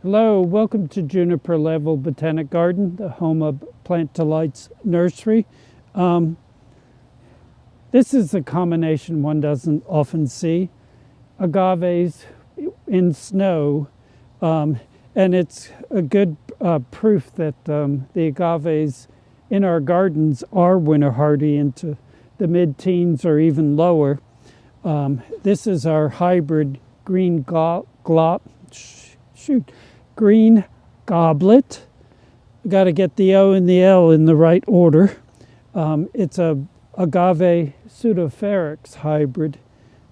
Hello, welcome to Juniper Level Botanic Garden, the home of Plant Delights Nursery. This is a combination one doesn't often see. Agaves in snow, and it's a good proof that the agaves in our gardens are winter hardy into the mid-teens or even lower. This is our hybrid green green goblet. Got to get the O and the L in the right order. It's a agave pseudoferox hybrid,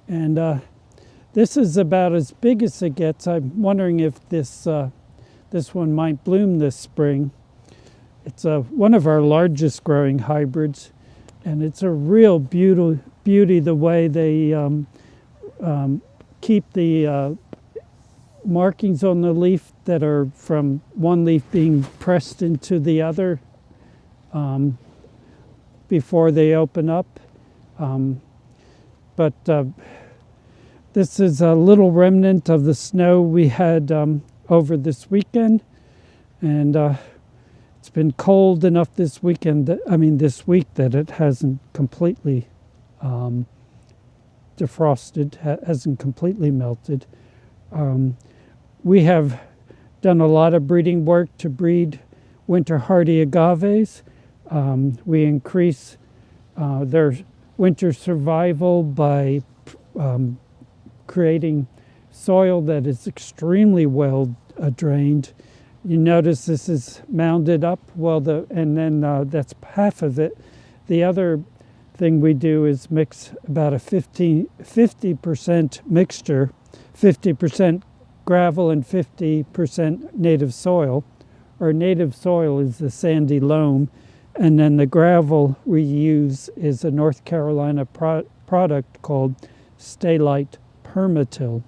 and this is about as big as it gets. I'm wondering if this one might bloom this spring. It's one of our largest growing hybrids, and it's a real beauty the way they keep the markings on the leaf that are from one leaf being pressed into the other before they open up. But this is a little remnant of the snow we had over this weekend, and it's been cold enough this week that it hasn't completely defrosted, hasn't completely melted. We have done a lot of breeding work to breed winter hardy agaves. We increase their winter survival by creating soil that is extremely well drained. You notice this is mounded up, and then that's half of it. The other thing we do is mix about a 50% mixture, 50% gravel and 50% native soil. Our native soil is the sandy loam, and then the gravel we use is a North Carolina product called Delights Permatil.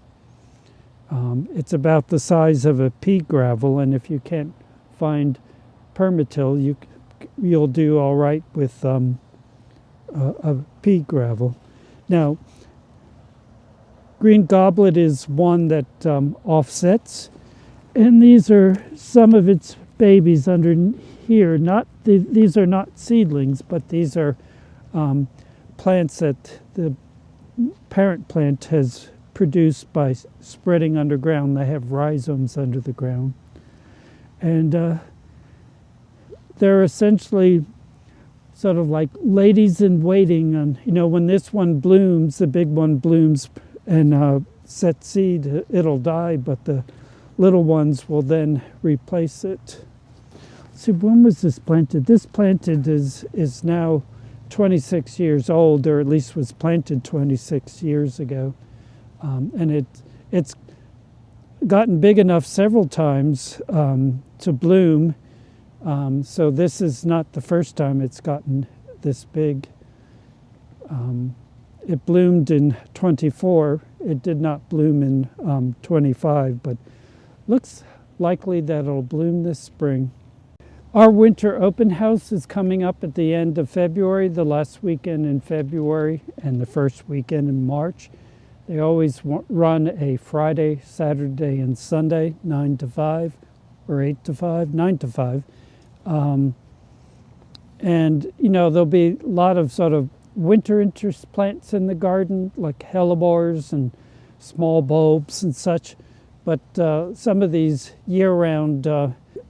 It's about the size of a pea gravel, and if you can't find Permatil, you'll do all right with a pea gravel. Now, Green Goblet is one that offsets, and these are some of its babies under here. These are not seedlings, but these are plants that the parent plant has produced by spreading underground. They have rhizomes under the ground, and they're essentially sort of like ladies in waiting. And when this one blooms, the big one blooms and set seed, it'll die, but the little ones will then replace it. See, when was this planted? This planted is now 26 years old, or at least was planted 26 years ago. And it's gotten big enough several times to bloom. So this is not the first time it's gotten this big. It bloomed in 24. It did not bloom in 25, but looks likely that it'll bloom this spring. Our winter open house is coming up at the end of February, the last weekend in February and the first weekend in March. They always run a Friday, Saturday, and Sunday, 9 to 5, or 8 to 5, 9 to 5. And there'll be a lot of sort of winter interest plants in the garden, like hellebores and small bulbs and such. But some of these year-round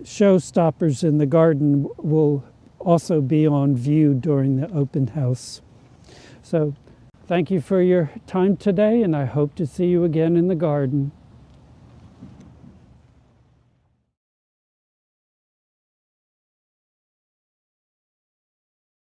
showstoppers in the garden will also be on view during the open house. So thank you for your time today, and I hope to see you again in the garden.